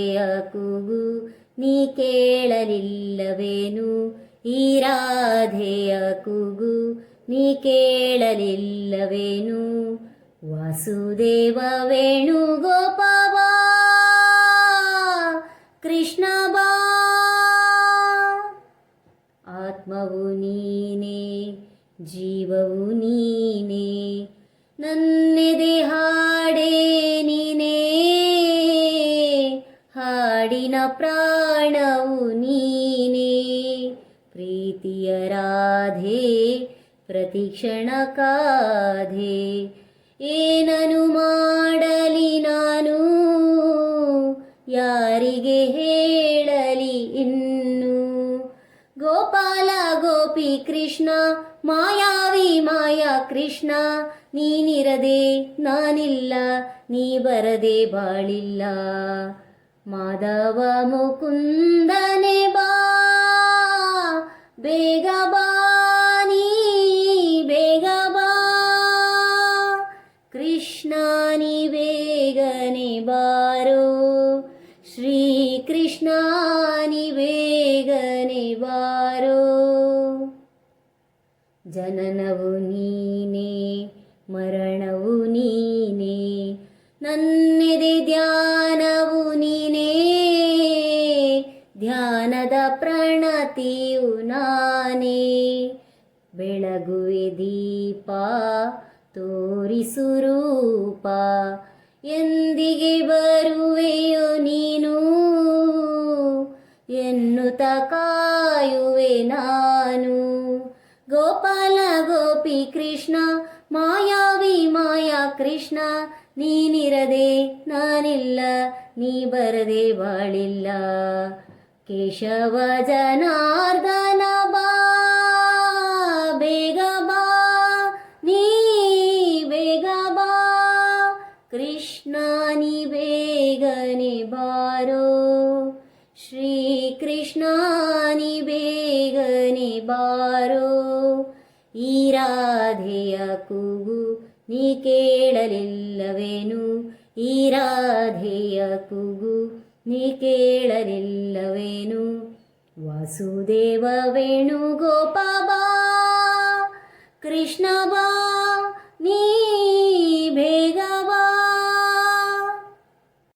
ರಾಧೆಯ ಕೂಗು ನೀ ಕೇಳಲಿಲ್ಲವೇನು? ಈ ರಾಧೆಯ ಕೂಗು ನೀ ಕೇಳಲಿಲ್ಲವೇನು? ವಾಸುದೇವ ವೇಣುಗೋಪಾಲ ಕೃಷ್ಣ ಬಾ. ಆತ್ಮವು ನೀನೇ, ಜೀವವು ನೀನೇ, ನನ್ನೆದೆ ಹಾಡೇ ನೀನೇ, ಹಾಡಿನ ಪ್ರಾಣವು ನೀನೇ. ಪ್ರೀತಿಯ ರಾಧೆ ಪ್ರತಿಕ್ಷಣ ಕಾಧೆ, ಏನನು ಮಾಡಲಿ ನಾನು, ಯಾರಿಗೆ ಹೇಳಲಿ ಇನ್ನು? ಗೋಪಾಲ ಗೋಪಿ ಕೃಷ್ಣ ಮಾಯಾವಿ ಮಾಯಾ ಕೃಷ್ಣ, ನೀನಿರದೆ ನಾನಿಲ್ಲ, ನೀ ಬರದೆ ಬಾಳಿಲ್ಲ. ಮಾಧವ ಮುಕುಂದನೆ ಬಾ, ಬೇಗ ಬಾ ನೀ ಬೇಗ ಬಾ. ಕೃಷ್ಣ ನೀ ಬೇಗನೆ ಬಾರೋ, ಶ್ರೀ ಕೃಷ್ಣ ನೀ ಬೇಗನೆ ಬಾರೋ. ಜನನವು ನೀನೇ, ಮರಣವು ನೀನೇ, ನನ್ನೆದೆ ಧ್ಯಾನವು ನೀನೇ, ಧ್ಯಾನದ ಪ್ರಣತಿಯು ನಾನೇ. ಬೆಳಗುವೆ ದೀಪ ತೋರಿಸು ರೂಪ, ಎಂದಿಗೆ ಬರುವೆಯೋ ನೀನು, ಎನ್ನುತ್ತ ಕಾಯುವೆ ನಾನು. ಗೋಪಾಲ ಗೋಪಿ ಕೃಷ್ಣ ಮಾಯಾವಿ ಮಾಯಾ ಕೃಷ್ಣ, ನೀನಿರದೆ ನಾನಿಲ್ಲ, ನೀ ಬರದೆ ಬಾಳಿಲ್ಲ. ಕೇಶವ ಜನಾರ್ದನ ಬಾ, ಬೇಗ ಬಾ ನೀ ಬೇಗ ಬಾ. ಕೃಷ್ಣ ನೀ ಬೇಗನೆ ಬಾರೋ, ಶ್ರೀ ಕೃಷ್ಣ ನೀ ಬೇಗನೆ ಬಾರೋ. ಈ ರಾಧೆಯ ಕೂಗು ನೀ ಕೇಳಲಿಲ್ಲವೇನು? ಈ ರಾಧೆಯ ಕೂಗು ನೀ ಕೇಳಲಿಲ್ಲವೇನು? ವಾಸುದೇವ ವೇಣುಗೋಪಾಲ ಕೃಷ್ಣ ಬಾ.